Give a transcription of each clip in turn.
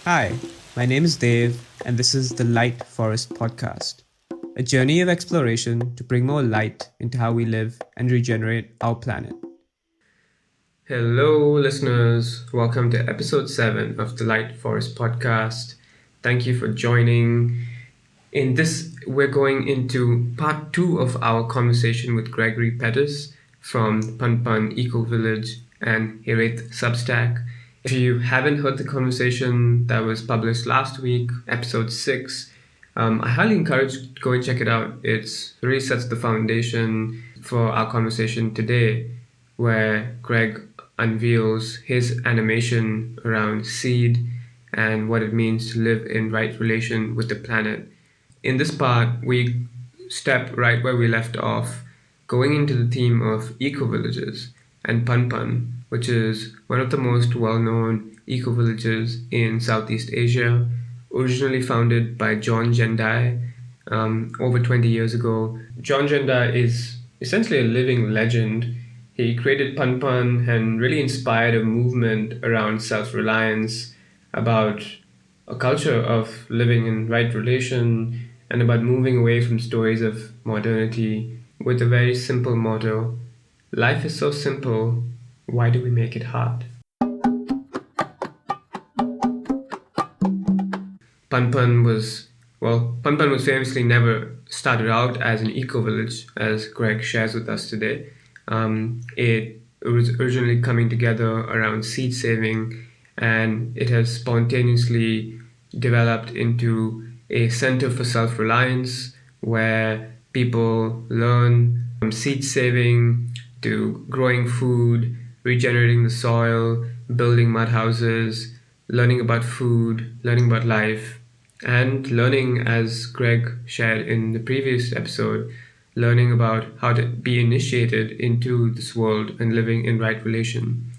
Hi, my name is Dave, and this is the Light Forest Podcast, a journey of exploration to bring more light into how we live and regenerate our planet. Hello, listeners. Welcome to episode 7 of the Light Forest Podcast. Thank you for joining. In this, we're going into part 2 of our conversation with Gregory Pettys from Pun Ecovillage and Hireth Substack. If you haven't heard the conversation that was published last week, episode 6, I highly encourage go and check it out. It really sets the foundation for our conversation today, where Greg unveils his animation around seed and what it means to live in right relation with the planet. In this part, we step right where we left off, going into the theme of ecovillages and Pun, which is one of the most well-known ecovillages in Southeast Asia, originally founded by John Jendai over 20 years ago. John Jendai is essentially a living legend. He created Pun and really inspired a movement around self-reliance, about a culture of living in right relation, and about moving away from stories of modernity with a very simple motto: life is so simple, why do we make it hard? Pun was famously never started out as an eco-village, as Greg shares with us today. It was originally coming together around seed saving, and it has spontaneously developed into a center for self-reliance where people learn from seed saving to growing food, regenerating the soil, building mud houses, learning about food, learning about life, and learning, as Greg shared in the previous episode, learning about how to be initiated into this world and living in right relation.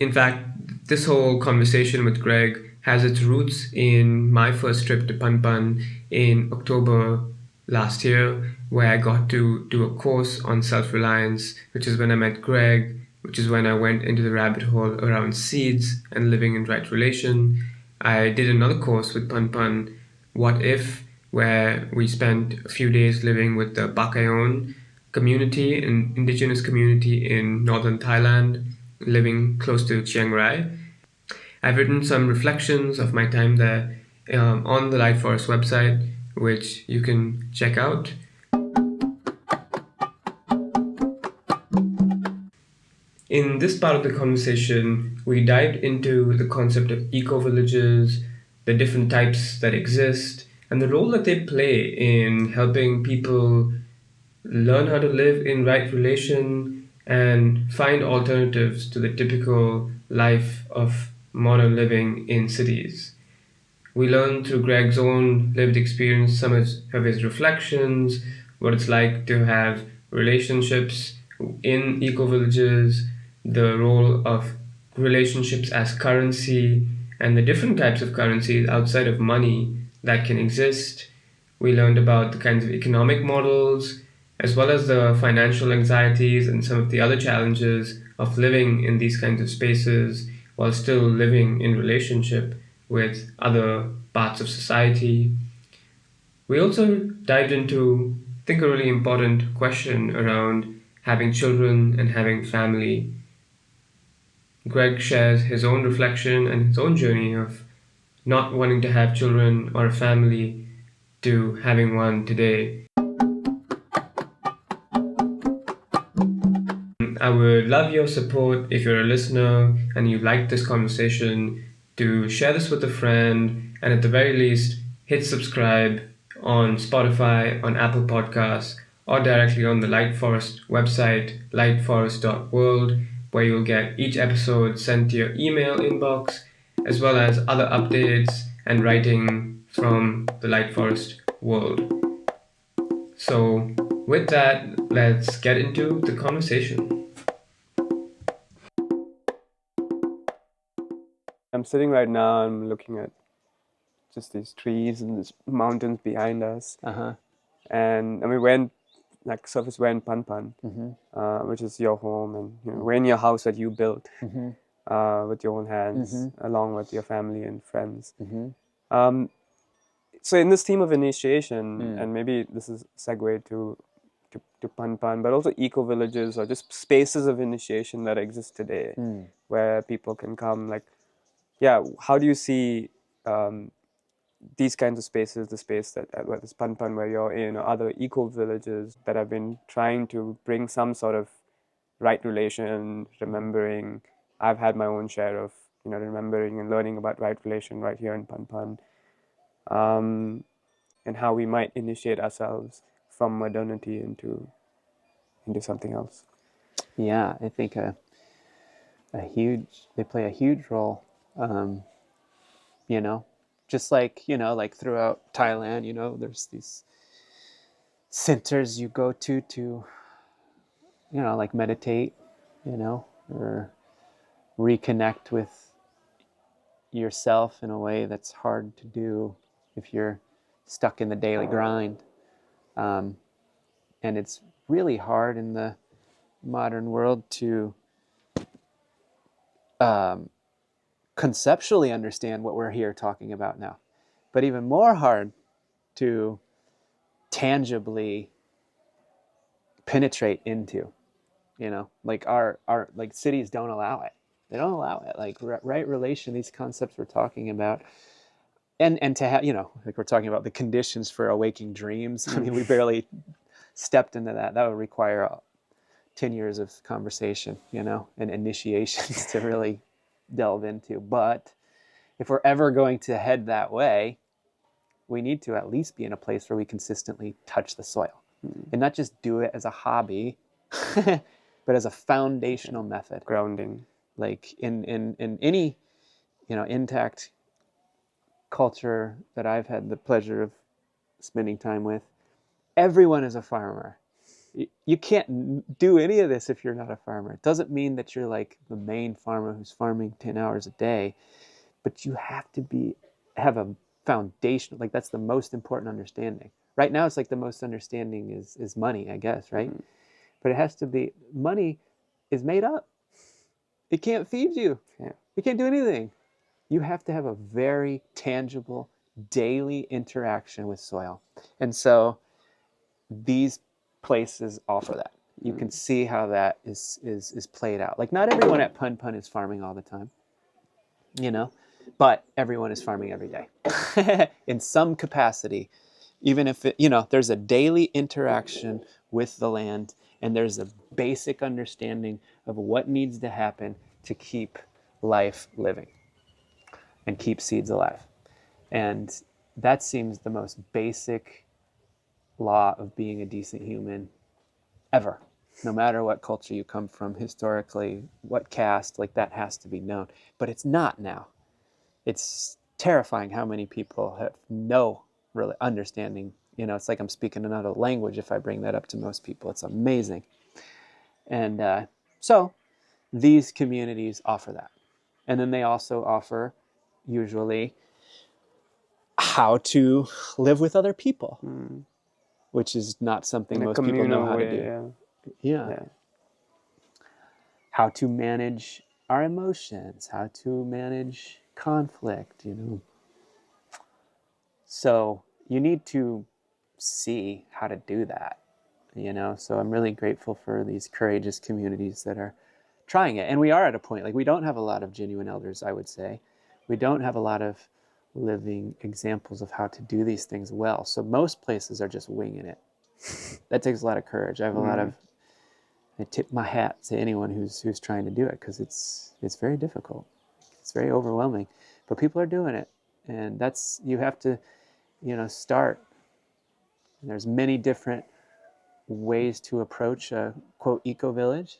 In fact, this whole conversation with Greg has its roots in my first trip to Pun in October last year, where I got to do a course on self-reliance, which is when I met Greg, which is when I went into the rabbit hole around seeds and living in right relation. I did another course with Pun, What If, where we spent a few days living with the Bakayon community, an indigenous community in northern Thailand, living close to Chiang Rai. I've written some reflections of my time there on the Light Forest website, which you can check out. In this part of the conversation, we dived into the concept of eco-villages, the different types that exist, and the role that they play in helping people learn how to live in right relation and find alternatives to the typical life of modern living in cities. We learn through Greg's own lived experience some of his reflections, what it's like to have relationships in eco villages, the role of relationships as currency, and the different types of currencies outside of money that can exist. We learned about the kinds of economic models, as well as the financial anxieties and some of the other challenges of living in these kinds of spaces while still living in relationship with other parts of society. We also dived into, I think, a really important question around having children and having family. Greg shares his own reflection and his own journey of not wanting to have children or a family to having one today. I would love your support if you're a listener and you like this conversation to share this with a friend, and at the very least, hit subscribe on Spotify, on Apple Podcasts, or directly on the Light Forest website, lightforest.world, where you'll get each episode sent to your email inbox, as well as other updates and writing from the Light Forest world. So, with that, let's get into the conversation. I'm sitting right now, I'm looking at just these trees and these mountains behind us. And we went, like surface we're in Pun, which is your home, and we're in your house that you built. with your own hands, along with your family and friends. Mm-hmm. So in this theme of initiation, and maybe this is a segue to Pan Pan, but also eco-villages or just spaces of initiation that exist today, where people can come. Like, yeah, how do you see these kinds of spaces, the space that whether it's Pan Pan where you're in, or other eco-villages that have been trying to bring some sort of right relation, remembering. I've had my own share of remembering and learning about right relation right here in Pan Pan. And how we might initiate ourselves from modernity into something else. Yeah, I think they play a huge role. You know, just like like throughout Thailand, there's these centers you go to like meditate, or reconnect with yourself in a way that's hard to do if you're stuck in the daily grind. And it's really hard in the modern world to conceptually understand what we're here talking about now, but even more hard to tangibly penetrate into. Like our like cities don't allow it. They don't allow it. Like right relation, these concepts we're talking about, and to have like we're talking about the conditions for awaking dreams. I mean, we barely stepped into that. That would require 10 years of conversation, and initiations to really delve into. But if we're ever going to head that way, we need to at least be in a place where we consistently touch the soil, and not just do it as a hobby, but as a foundational method. Grounding. Like in any intact culture that I've had the pleasure of spending time with, everyone is a farmer. You can't do any of this if you're not a farmer. It doesn't mean that you're like the main farmer who's farming 10 hours a day, but you have to have a foundation. Like that's the most important understanding. Right now it's like the most understanding is money, I guess, right? But it has to be, money is made up. It can't feed you. Yeah. It can't do anything. You have to have a very tangible daily interaction with soil. And so these places offer that. You can see how that is played out. Like not everyone at Pun Pun is farming all the time, but everyone is farming every day in some capacity, even if there's a daily interaction with the land, and there's a basic understanding of what needs to happen to keep life living and keep seeds alive. And that seems the most basic law of being a decent human ever. No matter what culture you come from, historically, what caste, like that has to be known. But it's not now. It's terrifying how many people have no really understanding. It's like I'm speaking another language if I bring that up to most people. It's amazing. And so these communities offer that. And then they also offer, usually, how to live with other people, which is not something most people know how to do. Yeah. How to manage our emotions, how to manage conflict, So you need to see how to do that, So I'm really grateful for these courageous communities that are trying it. And we are at a point, like we don't have a lot of genuine elders, I would say. We don't have a lot of living examples of how to do these things well. So most places are just winging it. That takes a lot of courage. I tip my hat to anyone who's trying to do it, because it's very difficult. It's very overwhelming, but people are doing it, and you have to, start. And there's many different ways to approach a quote eco-village,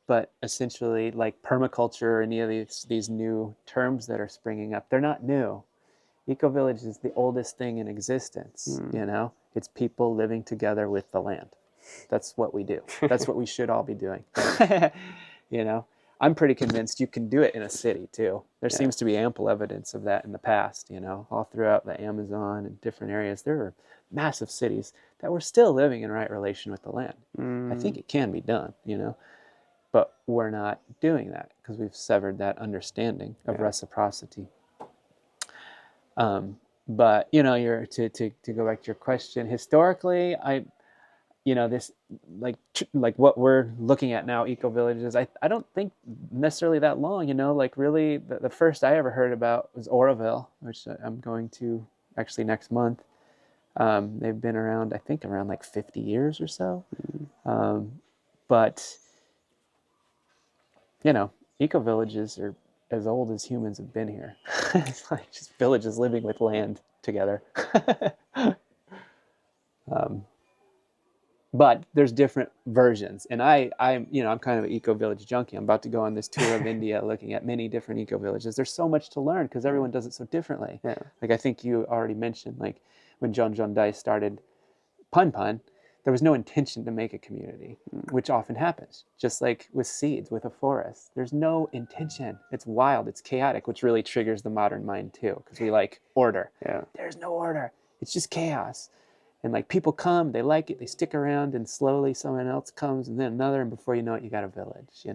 but essentially, like permaculture or any of these new terms that are springing up, they're not new. Eco-village is the oldest thing in existence. It's people living together with the land. That's what we do. That's what we should all be doing. I'm pretty convinced you can do it in a city too. There seems to be ample evidence of that in the past, all throughout the Amazon and different areas. There are massive cities that were still living in right relation with the land. I think it can be done, but we're not doing that because we've severed that understanding of reciprocity. But you're to go back to your question. Historically, this like what we're looking at now, ecovillages. I don't think necessarily that long. Really, the first I ever heard about was Oroville, which I'm going to actually next month. They've been around, I think, around like 50 years or so. But ecovillages are as old as humans have been here. It's like just villages living with land together. But there's different versions, and I'm kind of an eco-village junkie. I'm about to go on this tour of India, looking at many different eco-villages. There's so much to learn because everyone does it so differently. Yeah. Like I think you already mentioned, like when John Dye started Pun Pun, there was no intention to make a community, which often happens. Just like with seeds, with a forest, there's no intention. It's wild, it's chaotic, which really triggers the modern mind too, because we like order. Yeah. There's no order. It's just chaos. And like people come, they like it, they stick around, and slowly someone else comes, and then another, and before you know it, you got a village,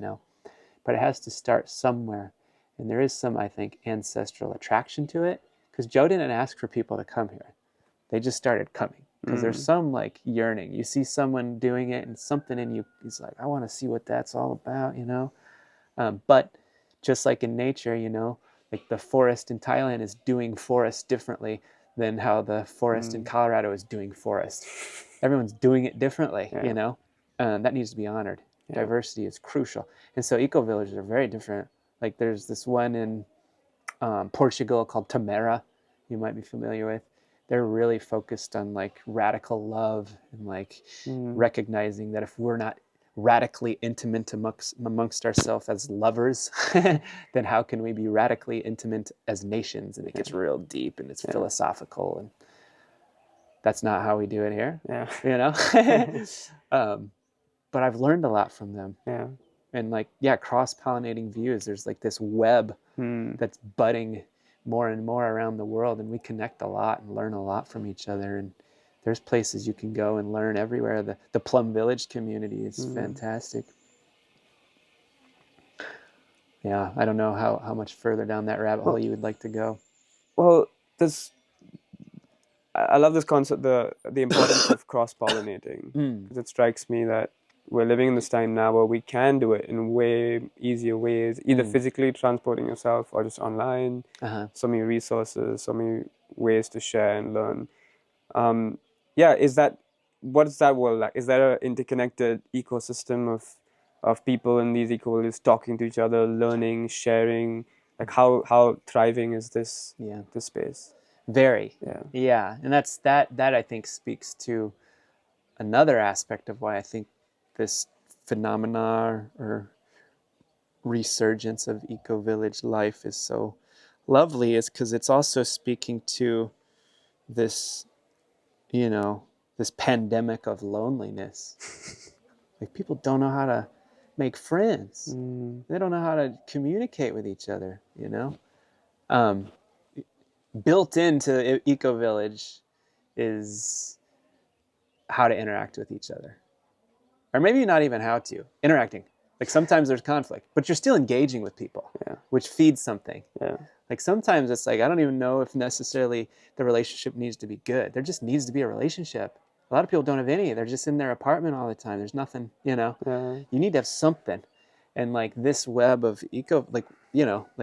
But it has to start somewhere. And there is some, I think, ancestral attraction to it, because Joe didn't ask for people to come here. They just started coming, because there's some like yearning. You see someone doing it, and something in you is like, I want to see what that's all about, But just like in nature, like the forest in Thailand is doing forest differently than how the forest in Colorado is doing forest. Everyone's doing it differently, that needs to be honored. Yeah. Diversity is crucial. And so eco-villages are very different. Like there's this one in Portugal called Tamera, you might be familiar with. They're really focused on like radical love and like recognizing that if we're not radically intimate amongst ourselves as lovers, then how can we be radically intimate as nations? And it gets real deep and it's philosophical, and that's not how we do it here. But I've learned a lot from them. And like cross-pollinating views, there's like this web that's budding more and more around the world, and we connect a lot and learn a lot from each other. And there's places you can go and learn everywhere. The Plum Village community is fantastic. Yeah, I don't know how much further down that rabbit hole you would like to go. Well, I love this concept, the importance of cross-pollinating, because it strikes me that we're living in this time now where we can do it in way easier ways, either physically transporting yourself or just online. So many resources, so many ways to share and learn. What is that world like? Is there an interconnected ecosystem of people in these eco-villages talking to each other, learning, sharing? Like how thriving is this space? Very. Yeah. And that I think speaks to another aspect of why I think this phenomena or resurgence of eco-village life is so lovely, is because it's also speaking to this, this pandemic of loneliness. Like people don't know how to make friends. They don't know how to communicate with each other, Built into Ecovillage is how to interact with each other. Or maybe not even how to. Interacting. Like sometimes there's conflict, but you're still engaging with people, which feeds something. Like sometimes it's like, I don't even know if necessarily the relationship needs to be good. There just needs to be a relationship. A lot of people don't have any. They're just in their apartment all the time. There's nothing, You need to have something. And like this web of like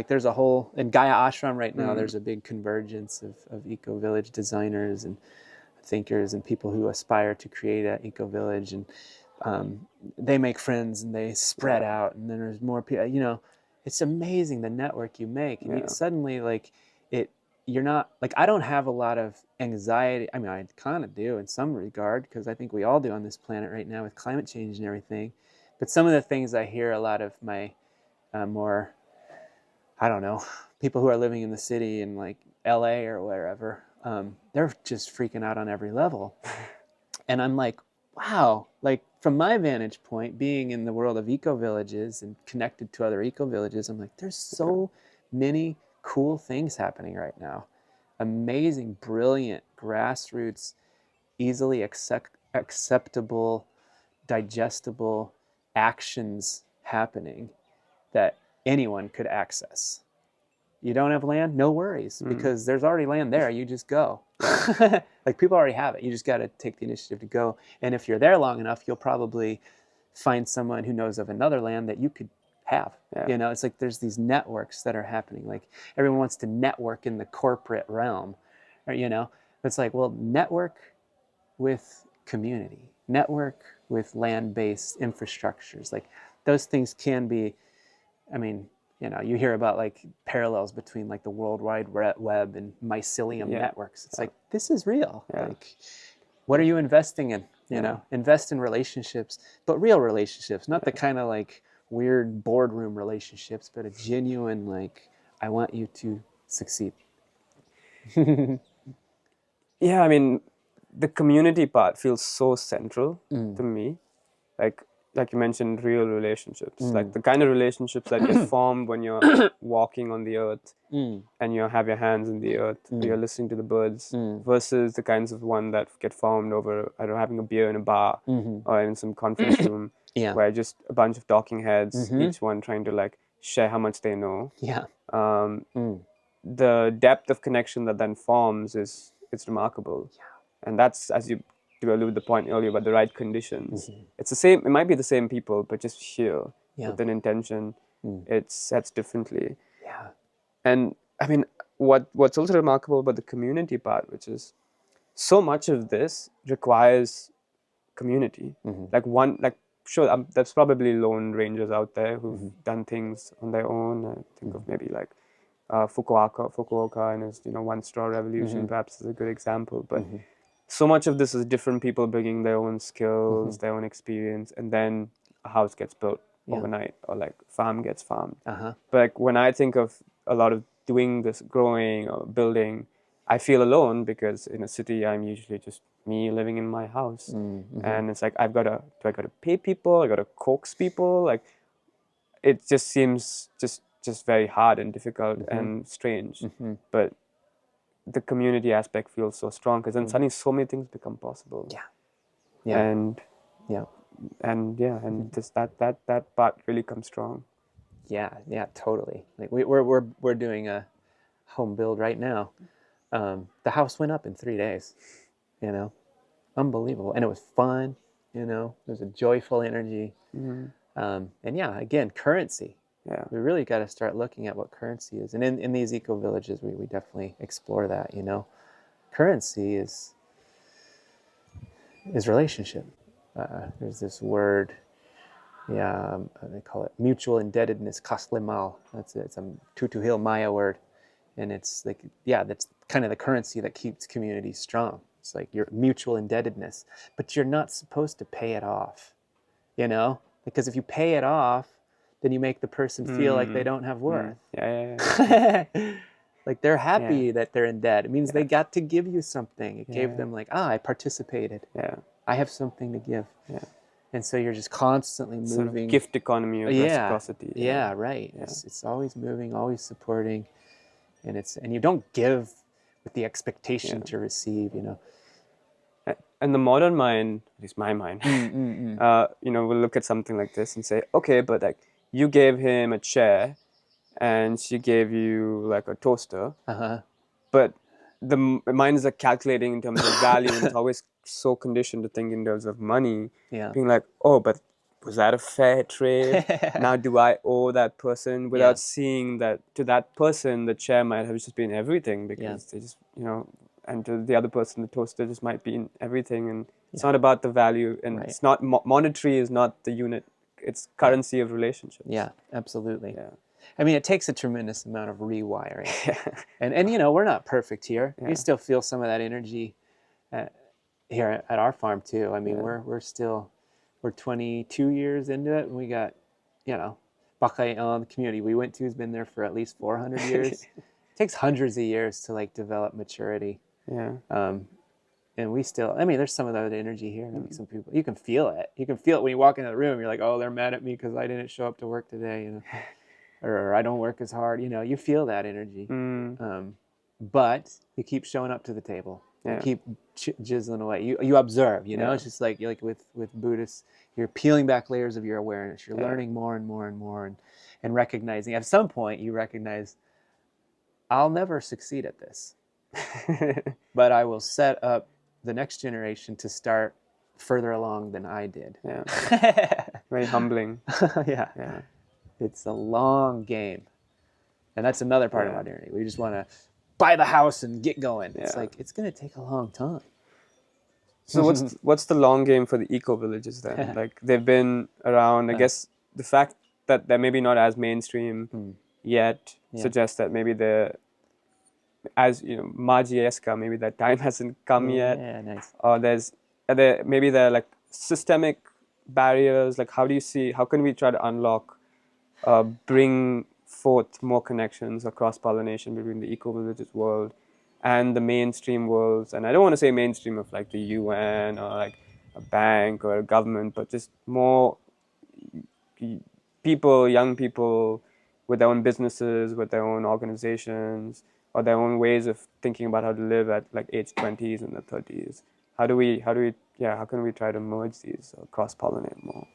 there's a whole, in Gaia Ashram right now, there's a big convergence of eco-village designers and thinkers and people who aspire to create an eco-village, and they make friends and they spread out, and then there's more people, it's amazing the network you make. And suddenly like you're not like, I don't have a lot of anxiety. I mean, I kind of do in some regard, because I think we all do on this planet right now with climate change and everything. But some of the things I hear a lot of my more, I don't know, people who are living in the city in like LA or wherever, they're just freaking out on every level. And I'm like, wow, like from my vantage point, being in the world of eco-villages and connected to other eco-villages, I'm like, there's so many cool things happening right now. Amazing, brilliant, grassroots, easily acceptable, digestible actions happening that anyone could access. You don't have land? No worries, because there's already land there. You just go. Like, people already have it. You just got to take the initiative to go. And if you're there long enough, you'll probably find someone who knows of another land that you could have. You know, it's like there's these networks that are happening. Like, everyone wants to network in the corporate realm, or, you know, it's like, well, network with community, network with land-based infrastructures. Like, those things can be, I mean, you know, you hear about like parallels between like the World Wide Web and mycelium networks. It's like, this is real. Like, what are you investing in? You know, invest in relationships, but real relationships, not the kind of like weird boardroom relationships, but a genuine, like, I want you to succeed. Yeah, I mean, the community part feels so central to me. Like you mentioned, real relationships, like the kind of relationships that get formed when you're walking on the earth and you have your hands in the earth, or you're listening to the birds, versus the kinds of one that get formed over, I don't know, having a beer in a bar or in some conference room, where just a bunch of talking heads, each one trying to like share how much they know. The depth of connection that then forms it's remarkable. And that's, as you alluded the point earlier about the right conditions. It's the same. It might be the same people, but just here with an intention. It's sets differently. And I mean, what's also remarkable about the community part, which is so much of this requires community. Like sure, there's probably lone rangers out there who've done things on their own. I think of maybe like Fukuoka and his One Straw Revolution perhaps is a good example, but. So much of this is different people bringing their own skills, their own experience, and then a house gets built overnight, or like farm gets farmed. But like when I think of a lot of doing this, growing or building, I feel alone, because in a city I'm usually just me living in my house, and it's like I gotta pay people, I gotta coax people, like it just seems just very hard and difficult and strange, but the community aspect feels so strong, because then suddenly so many things become possible. And just that part really comes strong. Totally. Like, we're doing a home build right now. The house went up in 3 days. You know, unbelievable, and it was fun. You know, there's a joyful energy, and again, currency. We really got to start looking at what currency is. And in these eco-villages, we definitely explore that, you know. Currency is relationship. There's this word, they call it mutual indebtedness, kaslemal. It's a Tutu Hill Maya word. And it's like, that's kind of the currency that keeps communities strong. It's like your mutual indebtedness. But you're not supposed to pay it off, you know? Because if you pay it off, then you make the person feel like they don't have worth. Like, they're happy that they're in debt. It means they got to give you something. It gave them like, I participated. I have something to give. And so you're just constantly moving. Sort of gift economy of reciprocity. Right. It's always moving, always supporting. And you don't give with the expectation to receive, you know. And the modern mind, at least my mind, will look at something like this and say, okay, but like, you gave him a chair and she gave you like a toaster, but the mind is like calculating in terms of value, and it's always so conditioned to think in terms of money, being like, oh, but was that a fair trade? Now do I owe that person, without seeing that to that person the chair might have just been everything, because they just, and to the other person the toaster just might be in everything, and it's not about the value, and it's not monetary is not the unit. It's currency of relationships. Yeah, absolutely. I mean, it takes a tremendous amount of rewiring. And we're not perfect here. We still feel some of that energy here at our farm too. I mean, we're 22 years into it, and we got, Bakay, the community we went to has been there for at least 400 years. It takes hundreds of years to like develop maturity. And we still, there's some of that energy here. And some people, you can feel it. You can feel it when you walk into the room. You're like, oh, they're mad at me because I didn't show up to work today, or I don't work as hard. You feel that energy. But you keep showing up to the table. You Yeah. keep chiseling away. You observe, Yeah. it's just like with Buddhists, you're peeling back layers of your awareness. You're Yeah. learning more and more and more, and recognizing. At some point, you recognize, I'll never succeed at this, but I will set up the next generation to start further along than I did. Yeah. Very humbling. Yeah. Yeah. It's a long game. And that's another part of Yeah. modernity. We just want to buy the house and get going. It's Yeah. like, it's going to take a long time. So what's the long game for the eco villages then? Like they've been around. I guess the fact that they're maybe not as mainstream yet suggests that maybe they're, as you know, Margie-esque, maybe that time hasn't come yet. Yeah, nice. Or maybe there are like systemic barriers. Like how can we try to unlock, bring forth more connections or cross-pollination between the eco-villages world and the mainstream worlds? And I don't want to say mainstream of like the UN or like a bank or a government, but just more people, young people with their own businesses, with their own organizations, or their own ways of thinking about how to live at like age 20s and the 30s. How can we try to merge these or cross-pollinate more?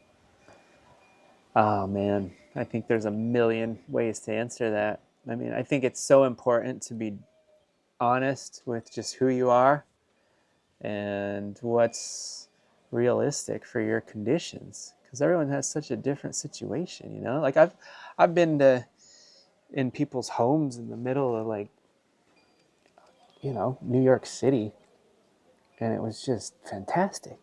Oh, man. I think there's a million ways to answer that. I mean, I think it's so important to be honest with just who you are and what's realistic for your conditions, because everyone has such a different situation, Like I've been in people's homes in the middle of like, New York City, and it was just fantastic.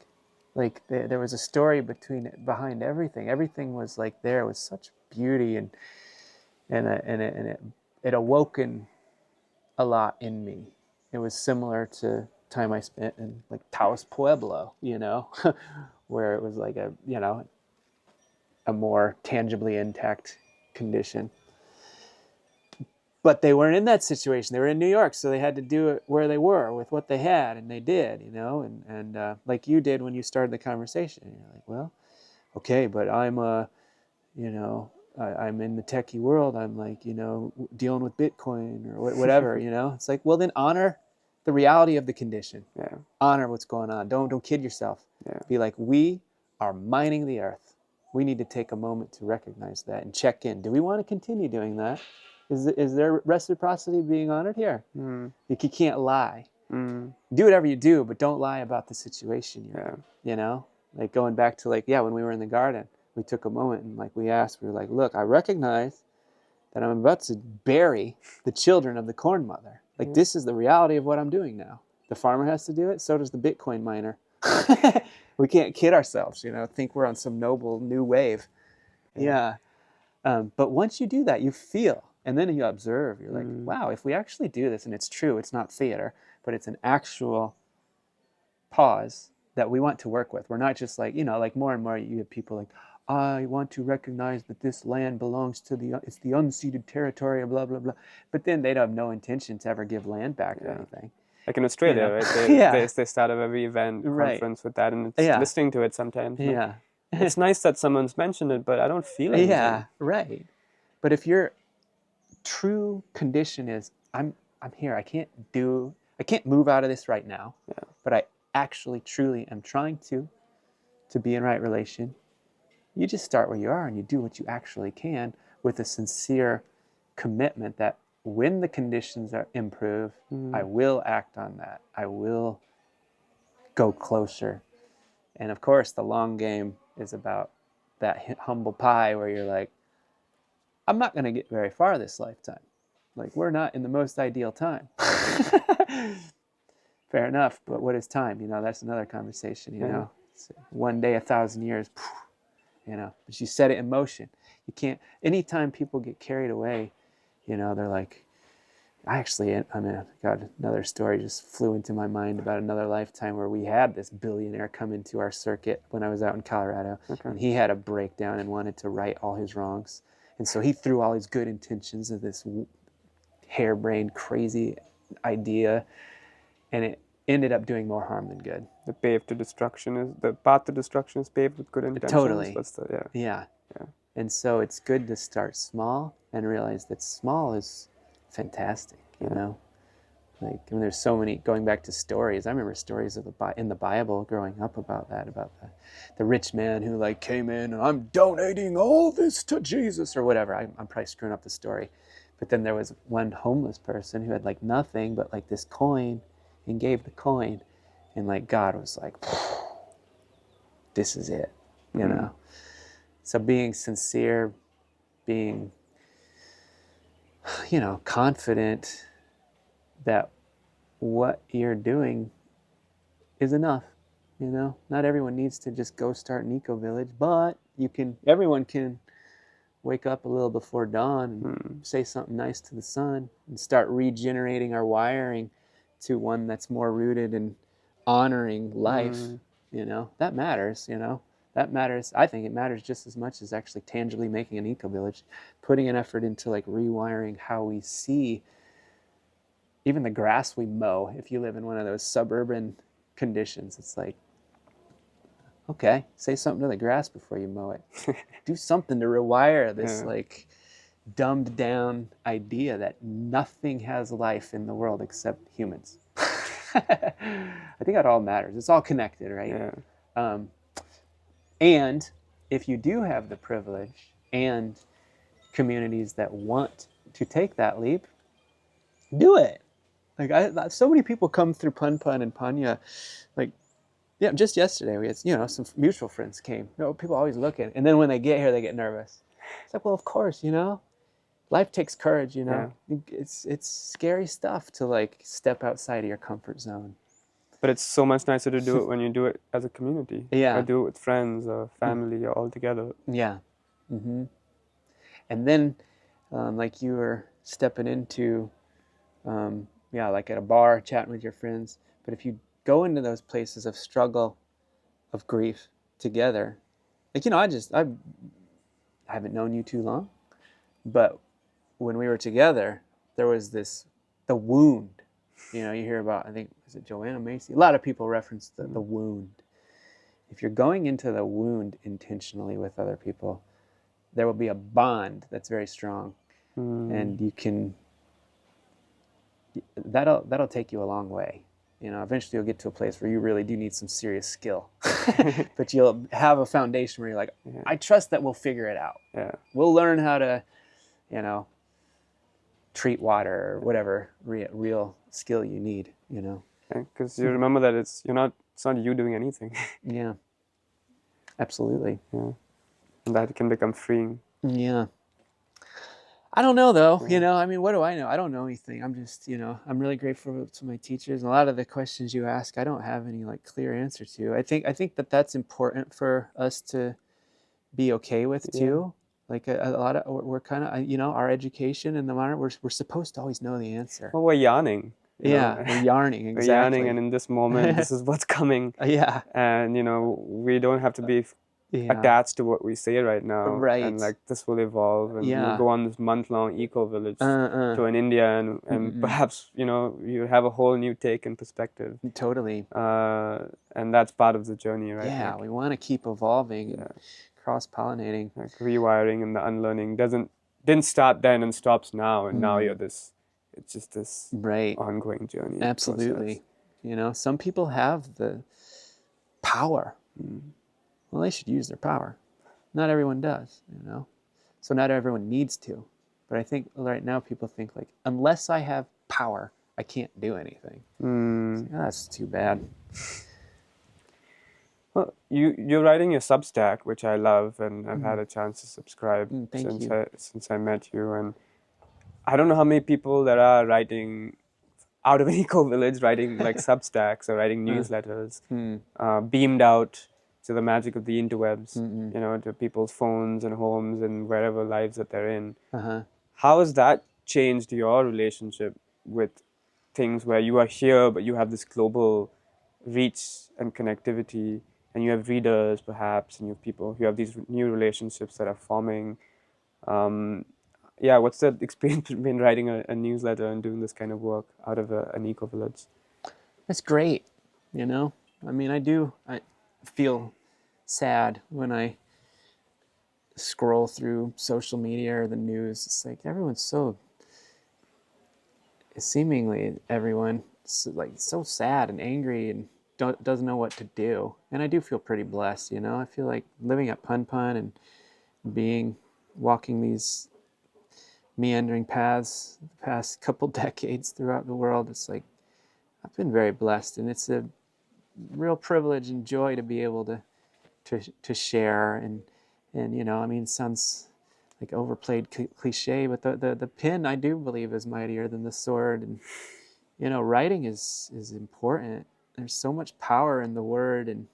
Like there was a story behind everything. Everything was like there was such beauty, and it awoken a lot in me. It was similar to time I spent in like Taos Pueblo, where it was like a more tangibly intact condition. But they weren't in that situation. They were in New York, so they had to do it where they were with what they had, and they did, and like you did when you started the conversation. You're like, well, okay, but I'm I'm in the techie world. I'm like, dealing with Bitcoin or whatever, It's like, well, then honor the reality of the condition. Yeah. Honor what's going on. Don't kid yourself. Yeah. Be like, we are mining the earth. We need to take a moment to recognize that and check in. Do we want to continue doing that? Is there reciprocity being honored here? Like, you can't lie. Do whatever you do, but don't lie about the situation you're in, Like going back to when we were in the garden, we took a moment and we were like, look, I recognize that I'm about to bury the children of the corn mother. Like, this is the reality of what I'm doing now. The farmer has to do it, so does the Bitcoin miner. We can't kid ourselves, think we're on some noble new wave. Yeah. But once you do that, you feel, and then you observe. You're like, wow, if we actually do this, and it's true, it's not theater, but it's an actual pause that we want to work with. We're not just more and more you have people like, I want to recognize that this land belongs to it's the unceded territory, blah, blah, blah. But then they'd have no intention to ever give land back or anything. Like in Australia, right? They start every event conference with that, and it's listening to it sometimes. Yeah. It's nice that someone's mentioned it, but I don't feel anything. Yeah, right. But if your true condition is, I'm here, I can't move out of this right now, but I actually truly am trying to be in right relation, you just start where you are and you do what you actually can with a sincere commitment that when the conditions are improve, I will act on that. I will go closer. And of course, the long game is about that humble pie where you're like, I'm not going to get very far this lifetime. Like, we're not in the most ideal time. Fair enough, but what is time? That's another conversation, It's 1 day, 1,000 years, but you set it in motion. You can't, anytime people get carried away, they're like, another story just flew into my mind about another lifetime where we had this billionaire come into our circuit when I was out in Colorado. Okay. And he had a breakdown and wanted to right all his wrongs. And so he threw all his good intentions of this harebrained, crazy idea, and it ended up doing more harm than good. The path to destruction is paved with good intentions. Totally. Yeah. And so it's good to start small and realize that small is fantastic, Like, I mean, there's so many, going back to stories. I remember stories of in the Bible growing up about that, about the rich man who like came in and I'm donating all this to Jesus or whatever. I'm probably screwing up the story. But then there was one homeless person who had like nothing but like this coin and gave the coin. And like God was like, this is it, you know? So being sincere, being, you know, confident that what you're doing is enough. You know, not everyone needs to just go start an eco-village, but everyone can wake up a little before dawn and say something nice to the sun and start regenerating our wiring to one that's more rooted in honoring life. You know, that matters, you know. That matters. I think it matters just as much as actually tangibly making an eco-village, putting an effort into like rewiring how we see even the grass we mow. If you live in one of those suburban conditions, it's like, okay, say something to the grass before you mow it. Do something to rewire this like dumbed down idea that nothing has life in the world except humans. I think that all matters. It's all connected, right? Yeah. And if you do have the privilege and communities that want to take that leap, do it. Like so many people come through Pun Pun and Panya, like, yeah, just yesterday we had, you know, some mutual friends came. You know, people always looking, and then when they get here, they get nervous. It's like, well, of course, you know, life takes courage. You know, it's scary stuff to like step outside of your comfort zone. But it's so much nicer to do it when you do it as a community. Yeah. Or do it with friends or family or all together. Yeah. Mm-hmm. And then, like you were stepping into, like at a bar, chatting with your friends. But if you go into those places of struggle, of grief together, like, you know, I haven't known you too long, but when we were together, there was the wound. You know, you hear about, I think, is it Joanna Macy? A lot of people reference the wound. If you're going into the wound intentionally with other people, there will be a bond that's very strong. And you can, that'll take you a long way. You know, eventually you'll get to a place where you really do need some serious skill. But you'll have a foundation where you're like, I trust that we'll figure it out. Yeah. We'll learn how to, you know, treat water or whatever real skill you need, you know. Because you remember that it's not you doing anything. Yeah. Absolutely. Yeah. And that can become freeing. Yeah. I don't know though, you know, I mean, what do I know? I don't know anything. I'm just, you know, I'm really grateful to my teachers, and a lot of the questions you ask, I don't have any like clear answer to. I think that that's important for us to be okay with too. Like a lot of, we're kind of, you know, our education and the modern, we're supposed to always know the answer. Well, we're yarning. Yeah, we're yarning, exactly. We're yarning, and in this moment, this is what's coming. Yeah. And, you know, we don't have to be attached to what we say right now. Right. And, like, this will evolve, and we'll go on this month-long eco-village to an India, and perhaps, you know, you have a whole new take and perspective. Totally. And that's part of the journey, right? Yeah, we want to keep evolving and cross-pollinating. Like rewiring and the unlearning didn't start then and stops now, and now you're this. It's just this ongoing journey. Absolutely. Process. You know, some people have the power. Well, they should use their power. Not everyone does, you know. So not everyone needs to. But I think right now people think like, unless I have power, I can't do anything. Like, that's too bad. Well, you're writing your Substack, which I love, and I've had a chance to subscribe since I met you. And I don't know how many people there are writing out of an eco-village, writing like Substacks or writing newsletters, beamed out to the magic of the interwebs, you know, to people's phones and homes and wherever lives that they're in. How has that changed your relationship with things where you are here, but you have this global reach and connectivity, and you have readers perhaps, and you have people, you have these new relationships that are forming? What's the experience between writing a newsletter and doing this kind of work out of an eco-village? That's great, you know. I mean, I feel sad when I scroll through social media or the news. It's like everyone's so seemingly everyone like so sad and angry and doesn't know what to do. And I do feel pretty blessed, I feel like living at Pun Pun and walking these meandering paths the past couple decades throughout the world. It's like I've been very blessed, and it's a real privilege and joy to be able to share. And I mean, it sounds like overplayed cliche, but the pen, I do believe, is mightier than the sword. And writing is important. There's so much power in the word, and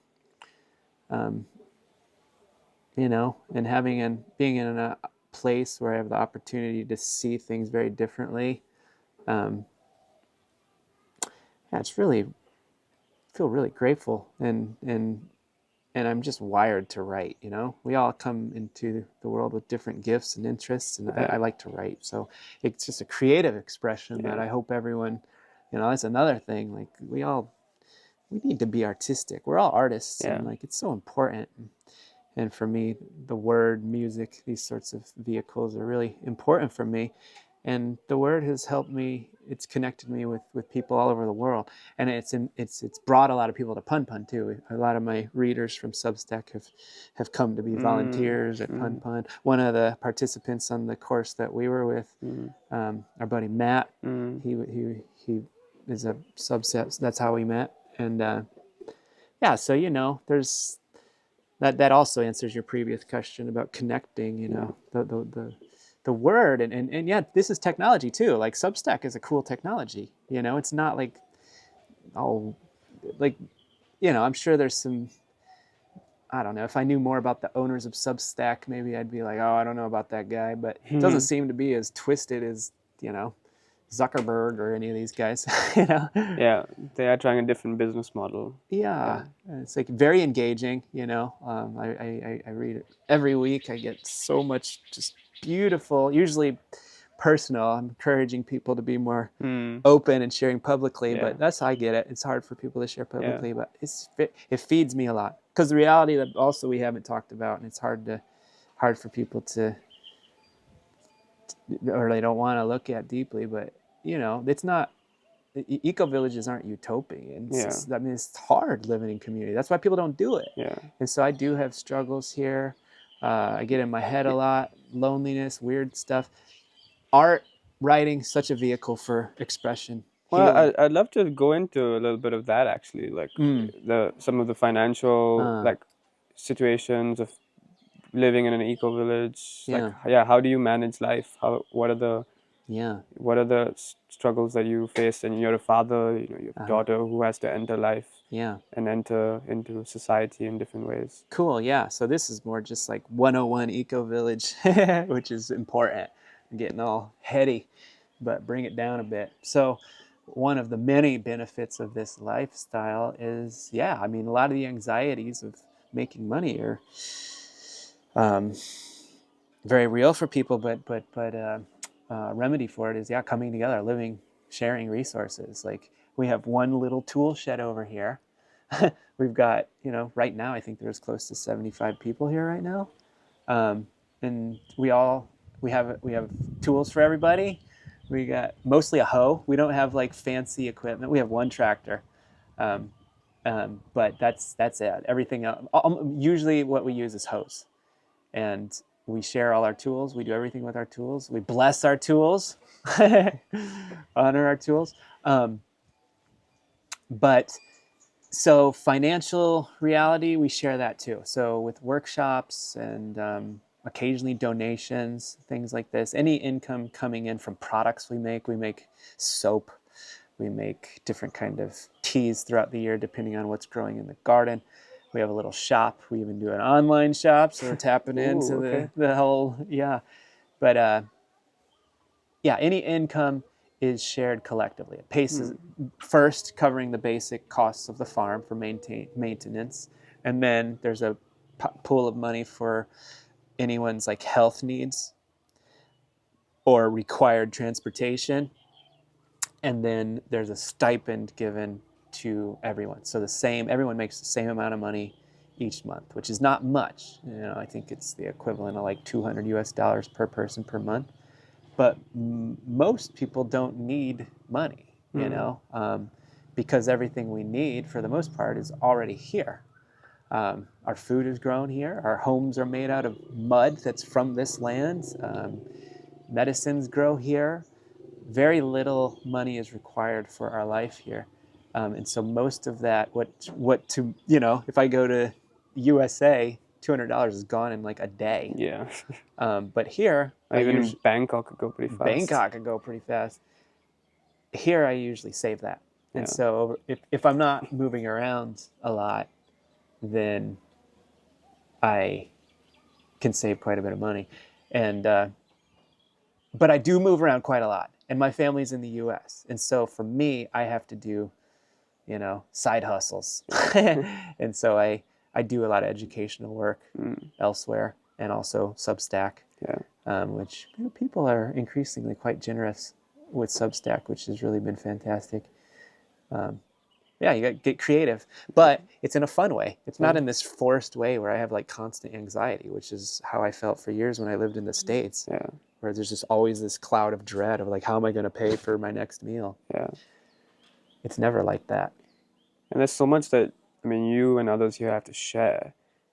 um, and being in a place where I have the opportunity to see things very differently. Yeah, it's really feel really grateful, and I'm just wired to write. We all come into the world with different gifts and interests, and I like to write. So it's just a creative expression that I hope everyone, that's another thing. Like we need to be artistic. We're all artists, and like it's so important. And for me, the word, music, these sorts of vehicles are really important for me. And the word has helped me. It's connected me with people all over the world, and it's brought a lot of people to Pun Pun too. A lot of my readers from Substack have come to be volunteers at Pun Pun. One of the participants on the course that we were with, our buddy Matt, he is a subset. That's how we met, and so there's that also answers your previous question about connecting. The word and yeah, this is technology too. Like Substack is a cool technology. It's not like I'm sure there's some. I don't know. If I knew more about the owners of Substack, maybe I'd be like, oh, I don't know about that guy. But it doesn't seem to be as twisted as Zuckerberg or any of these guys. Yeah, they are trying a different business model. Yeah. It's like very engaging. I read it every week. I get so much just beautiful, usually personal. I'm encouraging people to be more open and sharing publicly, but that's how I get it. It's hard for people to share publicly, but it feeds me a lot, because the reality that also we haven't talked about, and it's hard for people to, or they don't want to look at deeply, but it's not. Ecovillages aren't utopian. I mean, it's hard living in community. That's why people don't do it. And so I do have struggles here. I get in my head a lot, loneliness, weird stuff. Art, writing, such a vehicle for expression. Well, I'd love to go into a little bit of that actually, like some of the financial like situations of living in an eco village. Like, how do you manage life? What are the struggles that you face? And you're a father, you have a daughter who has to enter life and enter into society in different ways. Cool, yeah. So this is more just like 101 eco village, which is important. I'm getting all heady, but bring it down a bit. So one of the many benefits of this lifestyle is, I mean, a lot of the anxieties of making money are very real for people, but remedy for it is coming together, living, sharing resources. Like we have one little tool shed over here. We've got, right now I think there's close to 75 people here right now, and we have tools for everybody. We got mostly a hoe. We don't have like fancy equipment. We have one tractor, but that's it. Everything else, usually what we use is hose, and we share all our tools. We do everything with our tools. We bless our tools, honor our tools. But so financial reality, we share that too. So with workshops and occasionally donations, things like this, any income coming in from products we make soap, we make different kind of teas throughout the year, depending on what's growing in the garden. We have a little shop. We even do an online shop, so we're tapping into the whole, But any income is shared collectively. It pays first covering the basic costs of the farm for maintenance, and then there's a pool of money for anyone's like health needs or required transportation, and then there's a stipend given to everyone. So everyone makes the same amount of money each month, which is not much. I think it's the equivalent of like $200 US per person per month. but most people don't need money, you know, because everything we need for the most part is already here. Our food is grown here. Our homes are made out of mud that's from this land. Medicines grow here. Very little money is required for our life here. And so most of that, if I go to USA, $200 is gone in like a day. Yeah. But here, Even Bangkok could go pretty fast. Bangkok could go pretty fast. Here, I usually save that. And Yeah. so if I'm not moving around a lot, then I can save quite a bit of money. And but I do move around quite a lot. And my family's in the US. And so for me, I have to do, side hustles. And so I do a lot of educational work elsewhere, and also Substack, which people are increasingly quite generous with Substack, which has really been fantastic. Yeah, you got to get creative, but it's in a fun way. It's not in this forced way where I have like constant anxiety, which is how I felt for years when I lived in the States, where there's just always this cloud of dread of like, how am I going to pay for my next meal? Yeah. It's never like that. And there's so much that, you and others here have to share.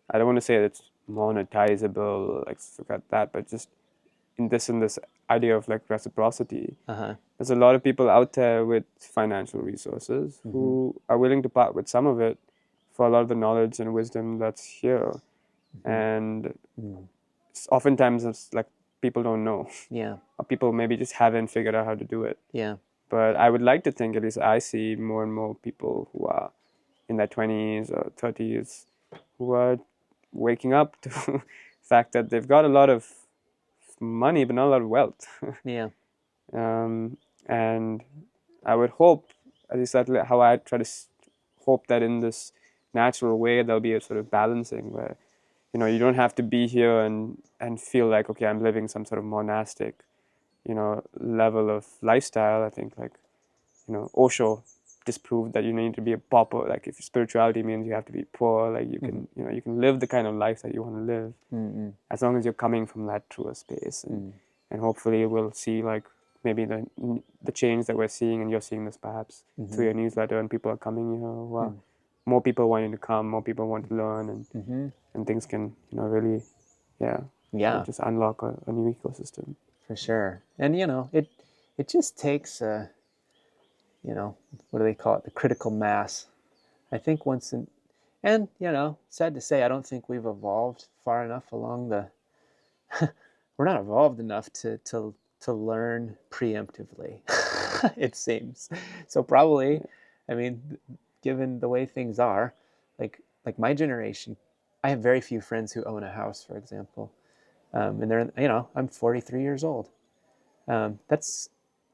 I don't want to say that it's monetizable, like forget that, but just in this idea of like reciprocity. There's a lot of people out there with financial resources who are willing to part with some of it for a lot of the knowledge and wisdom that's here. And oftentimes it's like people don't know. Yeah. Or people maybe just haven't figured out how to do it. Yeah. But I would like to think, at least I see more and more people who are in their 20s or 30s who are waking up to the fact that they've got a lot of money but not a lot of wealth. Yeah. And I would hope, at least that's how I try to hope, that in this natural way there'll be a sort of balancing where, you don't have to be here and feel like, okay, I'm living some sort of monastic, level of lifestyle. I think Osho disproved that you need to be a pauper. Like if spirituality means you have to be poor, like you can, you can live the kind of life that you want to live, as long as you're coming from that truer space. And hopefully we'll see like maybe the change that we're seeing, and you're seeing this perhaps through your newsletter, and people are coming here who are more people wanting to come, more people want to learn, and things can, really, just unlock a new ecosystem. For sure. And, it just takes, what do they call it? The critical mass. I think and, sad to say, I don't think we've evolved far enough along we're not evolved enough to learn preemptively, it seems. So probably, given the way things are, like my generation, I have very few friends who own a house, for example. And they're, I'm 43 years old.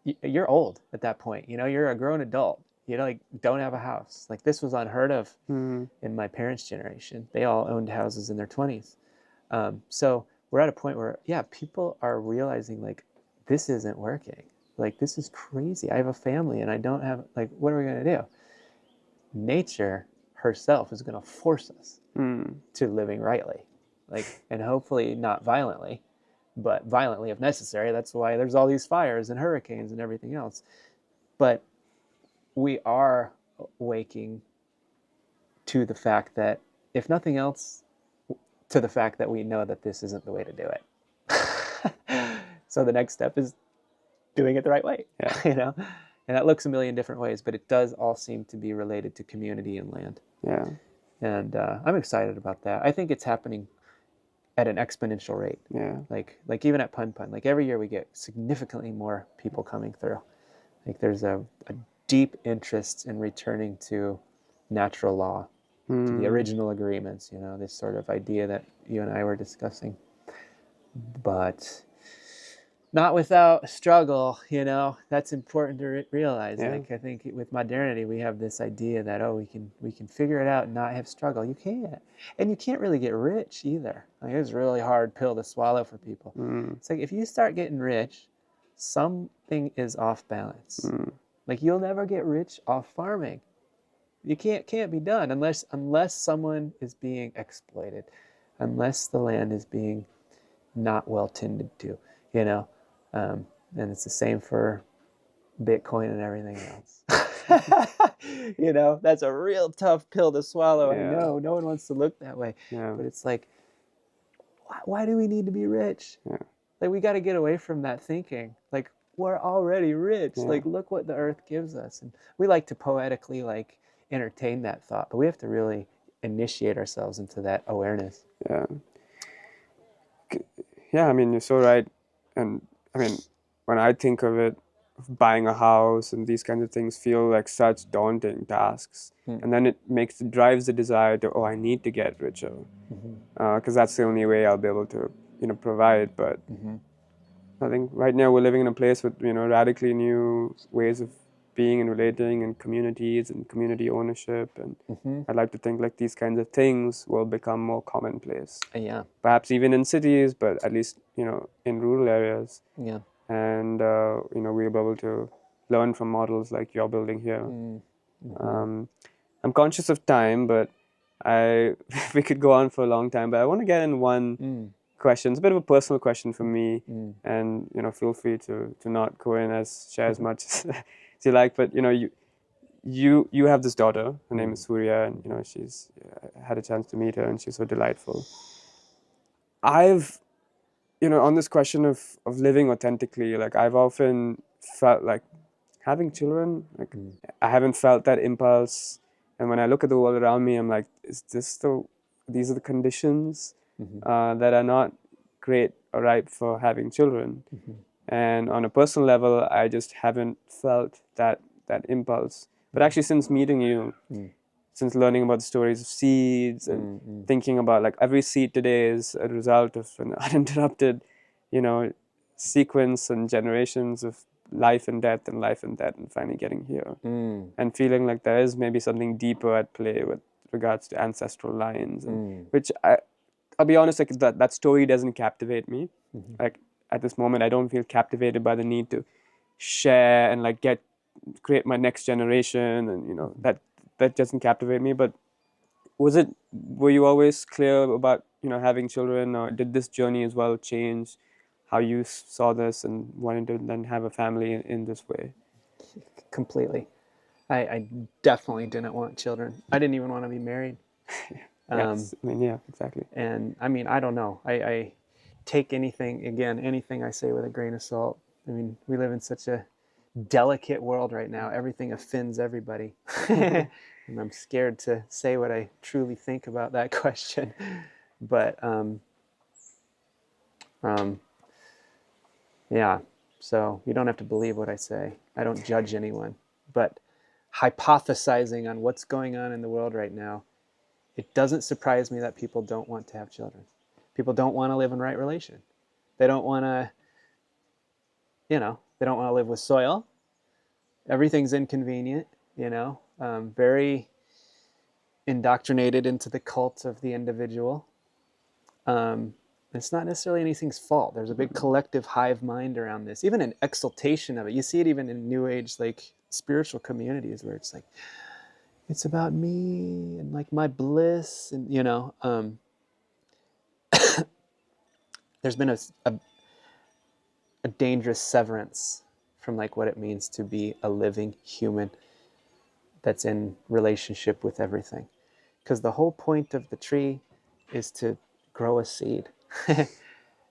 You're old at that point. You're a grown adult. You don't have a house. Like this was unheard of in my parents' generation. They all owned houses in their 20s. So we're at a point where, people are realizing like, this isn't working. Like, this is crazy. I have a family and I don't have, like, what are we going to do? Nature herself is going to force us to living rightly. And hopefully not violently, but violently if necessary. That's why there's all these fires and hurricanes and everything else. But we are waking to the fact that, if nothing else, to the fact that we know that this isn't the way to do it. So the next step is doing it the right way, and that looks a million different ways, but it does all seem to be related to community and land. Yeah. And I'm excited about that. I think it's happening at an exponential rate. Yeah. Like even at Pun Pun, like every year we get significantly more people coming through. Like there's a deep interest in returning to natural law, to the original agreements, this sort of idea that you and I were discussing. But not without struggle, that's important to realize. Like I think with modernity, we have this idea that, we can figure it out and not have struggle. You can't. And you can't really get rich either. Like it's a really hard pill to swallow for people. It's like if you start getting rich, something is off balance. Like you'll never get rich off farming. You can't be done unless someone is being exploited, unless the land is being not well tended to, And it's the same for Bitcoin and everything else. You know, that's a real tough pill to swallow. I know, no one wants to look that way. But it's like, why do we need to be rich? Like, we got to get away from that thinking. Like, we're already rich. Like, look what the earth gives us. And we like to poetically, like, entertain that thought, but we have to really initiate ourselves into that awareness. Yeah, I mean, you're so right. And I mean, when I think of it, buying a house and these kinds of things feel like such daunting tasks. And then it drives the desire to, oh, I need to get richer, because that's the only way I'll be able to, provide. But I think right now we're living in a place with, radically new ways of being and relating, and communities and community ownership. And I'd like to think like these kinds of things will become more commonplace. Perhaps even in cities, but at least, in rural areas. And, we'll be able to learn from models like you're building here. I'm conscious of time, but we could go on for a long time, but I want to get in one question. It's a bit of a personal question for me, and, feel free to not go in share as much as you like, but, you have this daughter, her name is Surya, and, she's had a chance to meet her, and she's so delightful. I've, on this question of living authentically, like, I've often felt like having children, like, I haven't felt that impulse. And when I look at the world around me, I'm like, these are the conditions that are not great or ripe for having children. And on a personal level, I just haven't felt that impulse. But actually, since meeting you, since learning about the stories of seeds and thinking about, like, every seed today is a result of an uninterrupted, sequence and generations of life and death and finally getting here. And feeling like there is maybe something deeper at play with regards to ancestral lines, which I'll be honest, like, that story doesn't captivate me. Like, at this moment, I don't feel captivated by the need to share and, like, create my next generation, and that doesn't captivate me. But were you always clear about having children, or did this journey as well change how you saw this and wanted to then have a family in this way? Completely. I definitely didn't want children. I didn't even want to be married. Yes, I mean, yeah, exactly. And I mean, I don't know. I take anything I say with a grain of salt. I mean, we live in such a delicate world right now. Everything offends everybody. And I'm scared to say what I truly think about that question. But yeah, so you don't have to believe what I say. I don't judge anyone. But hypothesizing on what's going on in the world right now, it doesn't surprise me that people don't want to have children. People don't want to live in right relation. They don't want to, they don't want to live with soil. Everything's inconvenient, very indoctrinated into the cult of the individual. It's not necessarily anything's fault. There's a big collective hive mind around this, even an exaltation of it. You see it even in New Age, like, spiritual communities, where it's like, it's about me and, like, my bliss, and there's been a dangerous severance from, like, what it means to be a living human that's in relationship with everything. Because the whole point of the tree is to grow a seed.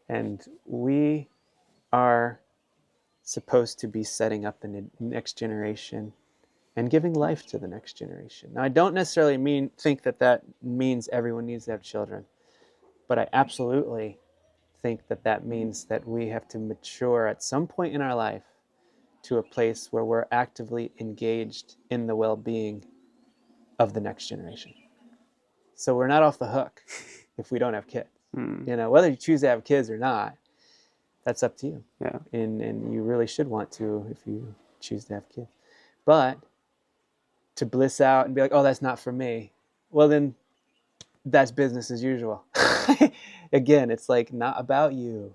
And we are supposed to be setting up the next generation and giving life to the next generation. Now, I don't necessarily think that means everyone needs to have children, but I absolutely think that means that we have to mature at some point in our life to a place where we're actively engaged in the well-being of the next generation. So we're not off the hook if we don't have kids. Whether you choose to have kids or not, that's up to you. Yeah. And you really should want to if you choose to have kids. But to bliss out and be like, oh, that's not for me, well, then that's business as usual. Again, it's like not about you.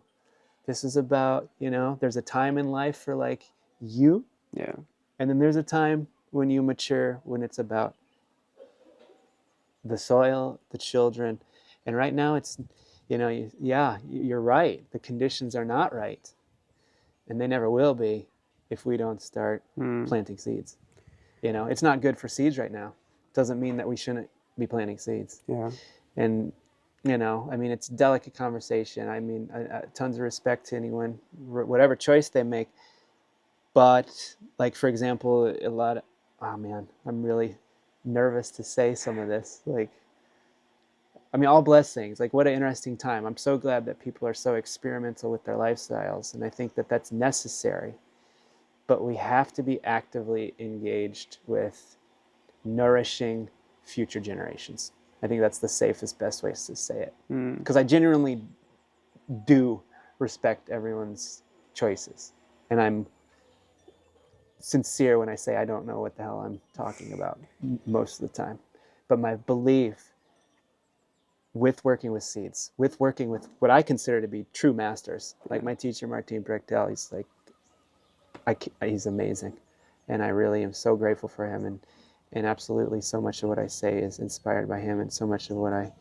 This is about, there's a time in life for, like, you. Yeah. And then there's a time when you mature, when it's about the soil, the children. And right now it's, you're right. The conditions are not right. and they never will be if we don't start planting seeds. You know, it's not good for seeds right now. Doesn't mean that we shouldn't be planting seeds. Yeah. And, you know, I mean, it's a delicate conversation. I mean, tons of respect to anyone, whatever choice they make. But, like, for example, a lot of, oh man, I'm really nervous to say some of this. Like, I mean, all blessings. Like, what an interesting time. I'm so glad that people are so experimental with their lifestyles. And I think that that's necessary. But we have to be actively engaged with nourishing future generations. I think that's the safest, best ways to say it. Because I genuinely do respect everyone's choices. And I'm sincere when I say I don't know what the hell I'm talking about most of the time. But my belief with working with seeds, with working with what I consider to be true masters, like my teacher, Martin Brechtel, he's like, he's amazing. And I really am so grateful for him. And absolutely so much of what I say is inspired by him, and so much of what I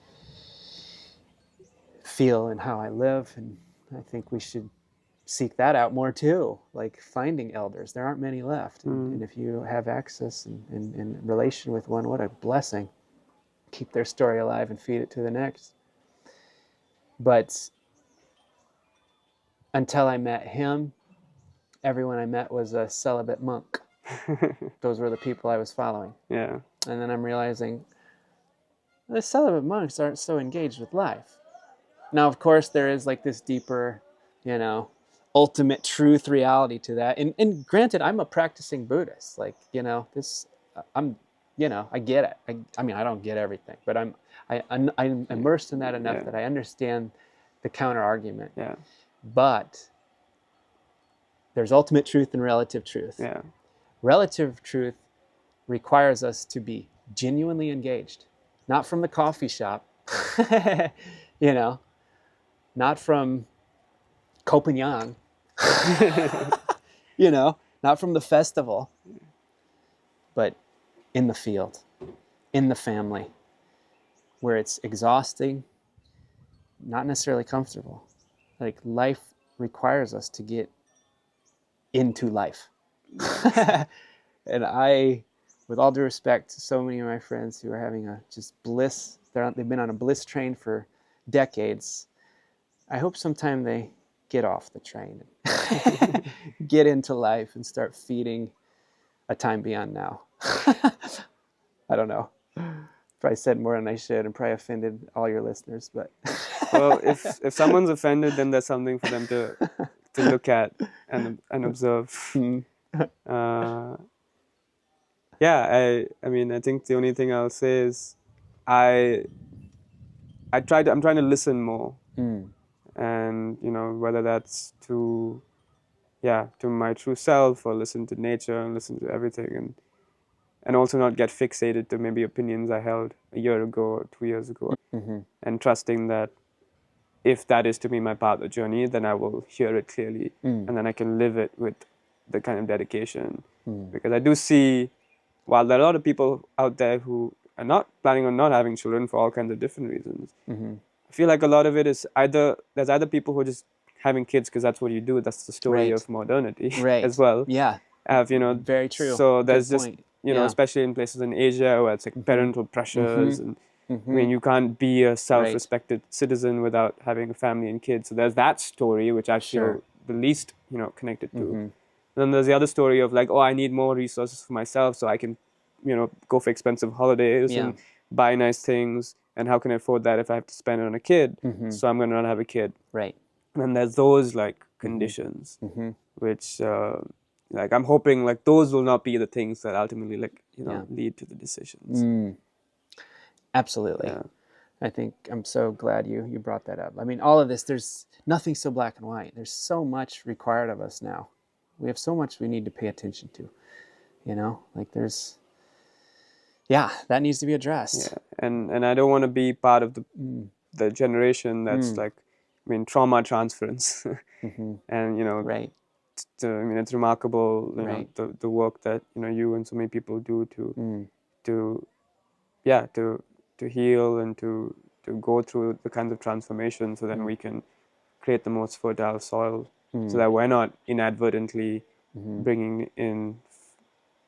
feel and how I live. And I think we should seek that out more too, like finding elders. There aren't many left. And if you have access and relation with one, what a blessing. Keep their story alive and feed it to the next. But until I met him, everyone I met was a celibate monk. Those were the people I was following. Yeah. And then I'm realizing the celibate monks aren't so engaged with life. Now, of course, there is like this deeper, you know, ultimate truth reality to that. And granted, I'm a practicing Buddhist. Like, you know, I'm, you know, I get it. I mean, I don't get everything, but I'm immersed in that enough that I understand the counter argument. Yeah. But there's ultimate truth and relative truth. Yeah. Relative truth requires us to be genuinely engaged, not from the coffee shop, you know, not from Copenhagen, you know, not from the festival, but in the field, in the family, where it's exhausting, not necessarily comfortable. Like, life requires us to get into life. And I, with all due respect to so many of my friends who are having a just bliss, they've been on a bliss train for decades. I hope sometime they get off the train and get into life and start feeding a time beyond now. I don't know. Probably said more than I should and probably offended all your listeners, but Well, if someone's offended, then there's something for them to look at and observe. Yeah, I mean, I think the only thing I'll say is I'm trying to listen more. And, you know, whether that's to my true self, or listen to nature and listen to everything, and also not get fixated to maybe opinions I held a year ago or 2 years ago, and trusting that if that is to be my path or journey, then I will hear it clearly, and then I can live it with the kind of dedication. Because I do see, while there are a lot of people out there who are not planning on not having children for all kinds of different reasons, I feel like a lot of it is there's either people who are just having kids because that's what you do, that's the story of modernity as well. Yeah. You know, very true. So there's Good just, point. you know, especially in places in Asia where it's like parental pressures, and I mean, you can't be a self-respected citizen without having a family and kids. So there's that story, which I feel the least, you know, connected to. Then there's the other story of like, oh, I need more resources for myself so I can, you know, go for expensive holidays and buy nice things. And how can I afford that if I have to spend it on a kid? So I'm going to not have a kid. Right. And there's those like conditions, which like I'm hoping like those will not be the things that ultimately like, you know, lead to the decisions. Absolutely. Yeah. I think I'm so glad you brought that up. I mean, all of this, there's nothing so black and white. There's so much required of us now. We have so much we need to pay attention to, you know, like that needs to be addressed. Yeah. And I don't want to be part of the generation that's like, I mean, trauma transference. And, you know, I mean, it's remarkable, you know, the work that, you know, you and so many people do to heal and to go through the kinds of transformation so that we can create the most fertile soil so that we're not inadvertently bringing in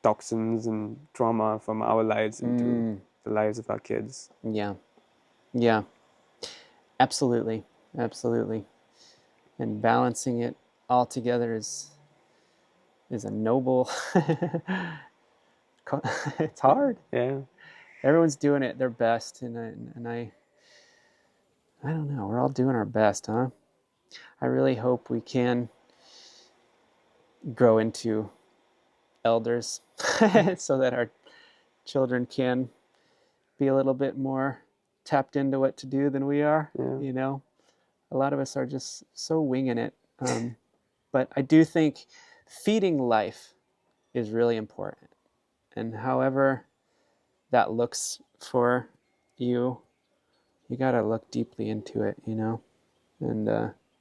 toxins and trauma from our lives into the lives of our kids. Yeah. Yeah. Absolutely. Absolutely. And balancing it all together is a noble it's hard. Yeah. Everyone's doing it their best, and I don't know, we're all doing our best, huh? I really hope we can grow into elders so that our children can be a little bit more tapped into what to do than we are. Yeah. You know, a lot of us are just so winging it. But I do think feeding life is really important. And however that looks for you, you got to look deeply into it, you know, and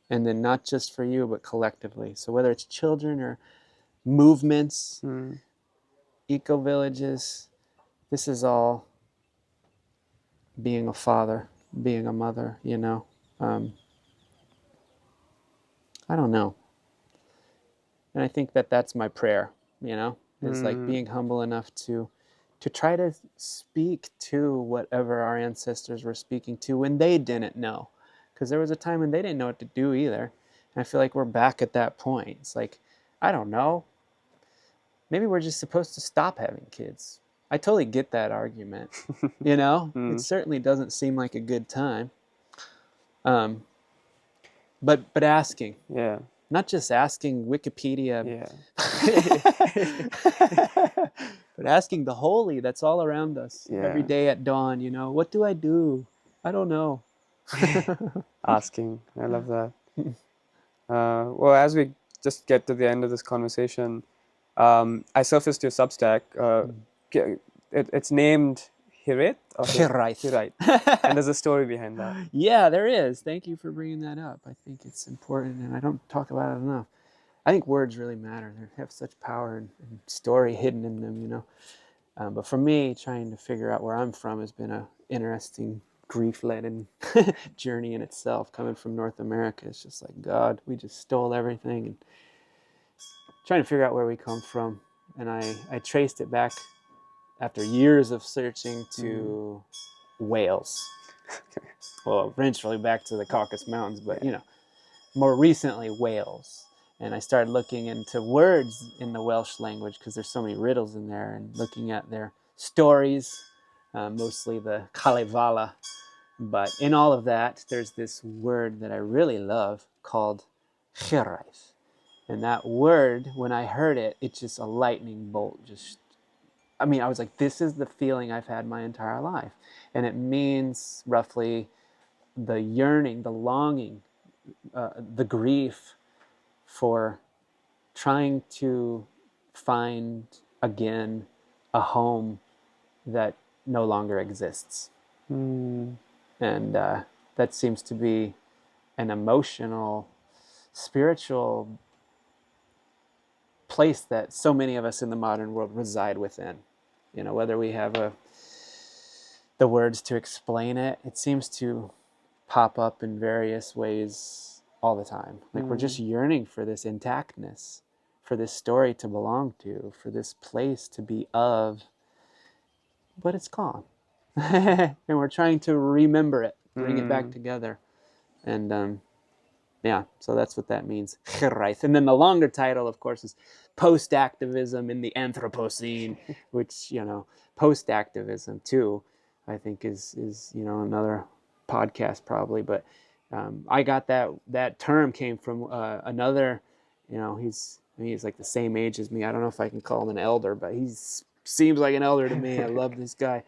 then not just for you, but collectively. So whether it's children or movements, ecovillages, this is all being a father, being a mother, you know. I don't know. And I think that that's my prayer, you know, is like being humble enough to try to speak to whatever our ancestors were speaking to when they didn't know. Because there was a time when they didn't know what to do either. And I feel like we're back at that point. It's like, I don't know. Maybe we're just supposed to stop having kids. I totally get that argument. You know, it certainly doesn't seem like a good time. But asking. Yeah. Not just asking Wikipedia. Yeah. But asking the holy that's all around us every day at dawn, you know, what do I do? I don't know. Asking. I love that. Well, as we just get to the end of this conversation, I surfaced your Substack. It's named Hirit? Or Hirait. And there's a story behind that. Yeah, there is. Thank you for bringing that up. I think it's important, and I don't talk about it enough. I think words really matter. They have such power and story hidden in them, you know. But for me, trying to figure out where I'm from has been an interesting, grief-laden journey in itself. Coming from North America, it's just like, God, we just stole everything. And trying to figure out where we come from. And I traced it back after years of searching to Wales. Well, eventually back to the Caucasus Mountains, but, you know, more recently, Wales. And I started looking into words in the Welsh language because there's so many riddles in there, and looking at their stories, mostly the Kalevala. But in all of that, there's this word that I really love called Hiraeth. And that word, when I heard it, it's just a lightning bolt. I was like, this is the feeling I've had my entire life. And it means roughly the yearning, the longing, the grief for trying to find again a home that no longer exists. And that seems to be an emotional, spiritual place that so many of us in the modern world reside within. You know, whether we have the words to explain it, it seems to pop up in various ways all the time. Like we're just yearning for this intactness, for this story to belong to, for this place to be of, but it's gone. And we're trying to remember it, bring it back together. And yeah, so that's what that means. And then the longer title, of course, is Post-Activism in the Anthropocene, which, you know, post-activism too, I think is you know, another podcast probably. But I got that term came from another, you know, he's like the same age as me. I don't know if I can call him an elder, but he seems like an elder to me. I love this guy,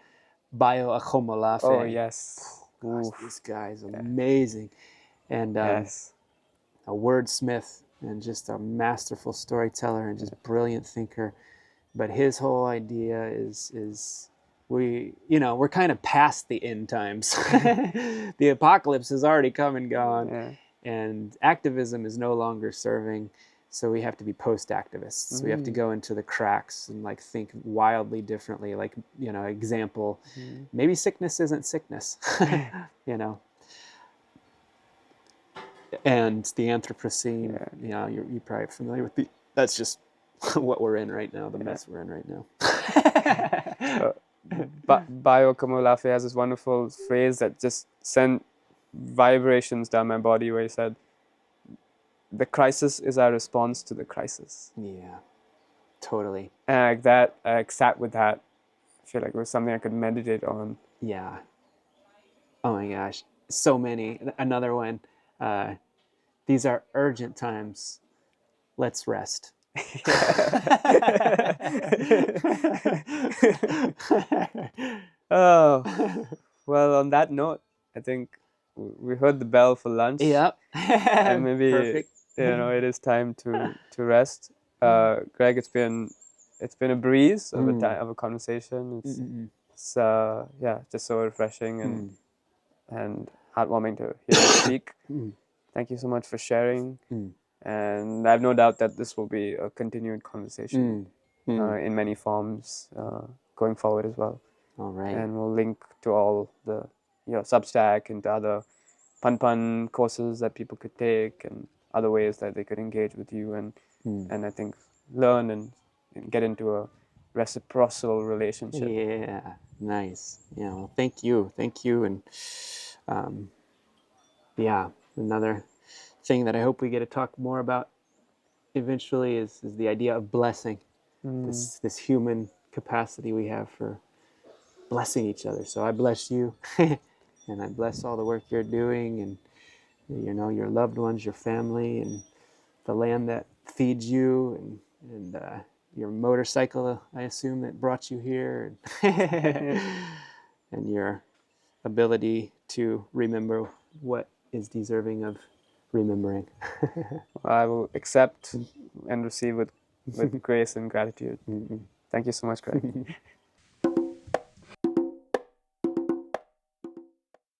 Bayo Akomolafe. Oh, yes. Gosh, this guy is amazing. And Yes. a wordsmith and just a masterful storyteller and just brilliant thinker. But his whole idea is we're kind of past the end times. The apocalypse has already come and gone, and activism is no longer serving. So we have to be post-activists. We have to go into the cracks and like think wildly differently. Like, you know, example, maybe sickness isn't sickness. You know. and the Anthropocene. Yeah, you're probably familiar with that's just what we're in right now, the mess we're in right now. Bayo Kamolafe has this wonderful phrase that just sent vibrations down my body, where he said, "The crisis is our response to the crisis." Yeah, totally. And like that, I sat with that. I feel like it was something I could meditate on. Yeah. Oh my gosh, so many. Another one. These are urgent times. Let's rest. Oh, well, on that note, I think we heard the bell for lunch. Yep. And maybe Perfect. it is time to rest. Greg, it's been a breeze of a conversation. It's just so refreshing and heartwarming to hear you speak. Thank you so much for sharing. And I have no doubt that this will be a continued conversation in many forms going forward as well. All right. And we'll link to all the Substack and to other Pan courses that people could take and other ways that they could engage with you and I think learn and get into a reciprocal relationship. Yeah, nice. Yeah, well, thank you. And another thing that I hope we get to talk more about eventually is the idea of blessing. This human capacity we have for blessing each other. So I bless you and I bless all the work you're doing and your loved ones, your family, and the land that feeds you and your motorcycle, I assume, that brought you here and your ability to remember what is deserving of remembering. I will accept and receive with grace and gratitude. Thank you so much, Greg.